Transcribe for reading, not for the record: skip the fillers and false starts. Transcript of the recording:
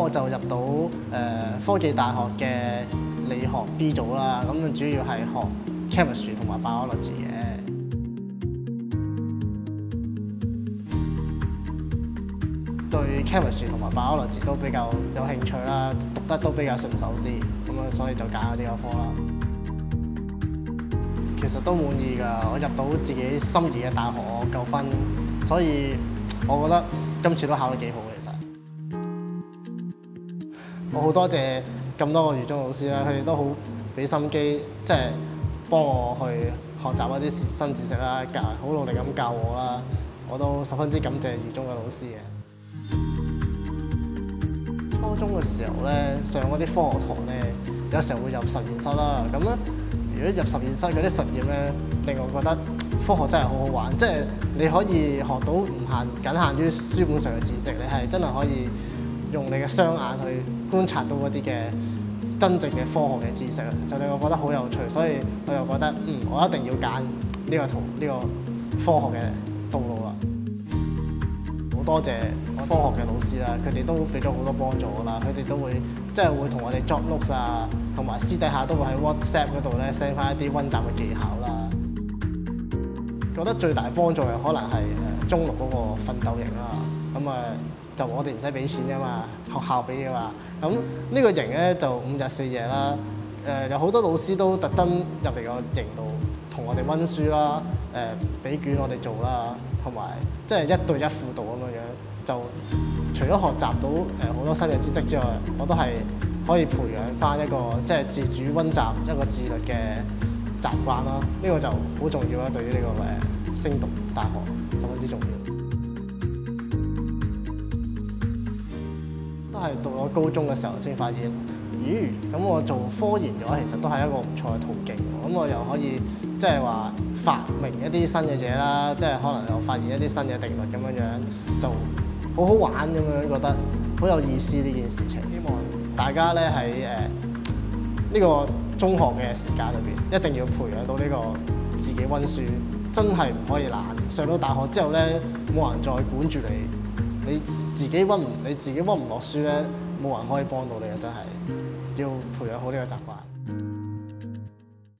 我就入到科技大學嘅理學 B 組啦，咁主要係學 chemistry 同埋 biology 嘅。對 chemistry 同埋 biology 都比較有興趣啦，讀得都比較順手啲，咁樣所以就揀咗呢個科啦。其實都滿意㗎，我入到自己心儀嘅大學，我夠分，所以我覺得今次都考得幾好其實。我好多謝咁多個預中老師啦，佢哋都好俾心機，即係幫我去學習一啲新知識啦，好努力咁教我啦，我都十分之感謝預中嘅老師嘅。初中嘅時候咧，上嗰啲科學堂咧，有時候會入實驗室啦。咁咧，如果入實驗室嗰啲實驗咧，令我覺得科學真係好好玩。即係你可以學到唔僅限於書本上嘅知識，你係真係可以用你嘅雙眼去觀察到嗰啲嘅真正嘅科學嘅知識，就令我覺得好有趣。所以我又覺得，我一定要揀呢個科學嘅道路啦。好多謝科學嘅老師啦，佢哋都俾咗好多幫助我啦。佢哋都會會同我哋作 notes 啊，同埋私底下都會喺 WhatsApp 嗰度咧 send 翻一啲溫習嘅技巧啦。覺得最大幫助嘅可能係中六嗰個奮鬥營啦。咁就我哋唔使俾錢㗎嘛，學校俾㗎嘛。咁呢個營咧就5日4夜啦。有好多老師都特登入嚟個營度同我哋溫書啦，俾卷我哋做啦，同埋即係1對1輔導咁樣。就除咗學習到好多新嘅知識之外，我都係可以培養翻一個即係自主溫習一個自律嘅習慣啦。呢個就好重要啦，對於呢個升讀大學十分之重要。都係到咗高中嘅時候先發現，咁我做科研嘅話，其實都係一個唔錯嘅途徑。咁我又可以即係話發明一啲新嘅嘢啦，即係可能又發現一啲新嘅定律咁樣，就好好玩咁樣，覺得好有意思呢件事情。希望大家咧喺呢個中學嘅時間裏邊，一定要培養到呢個自己溫書，真係唔可以懶。上到大學之後咧，冇人再管住你，你自己溫唔落書咧，冇人可以幫到你嘅，真係要培養好呢個習慣。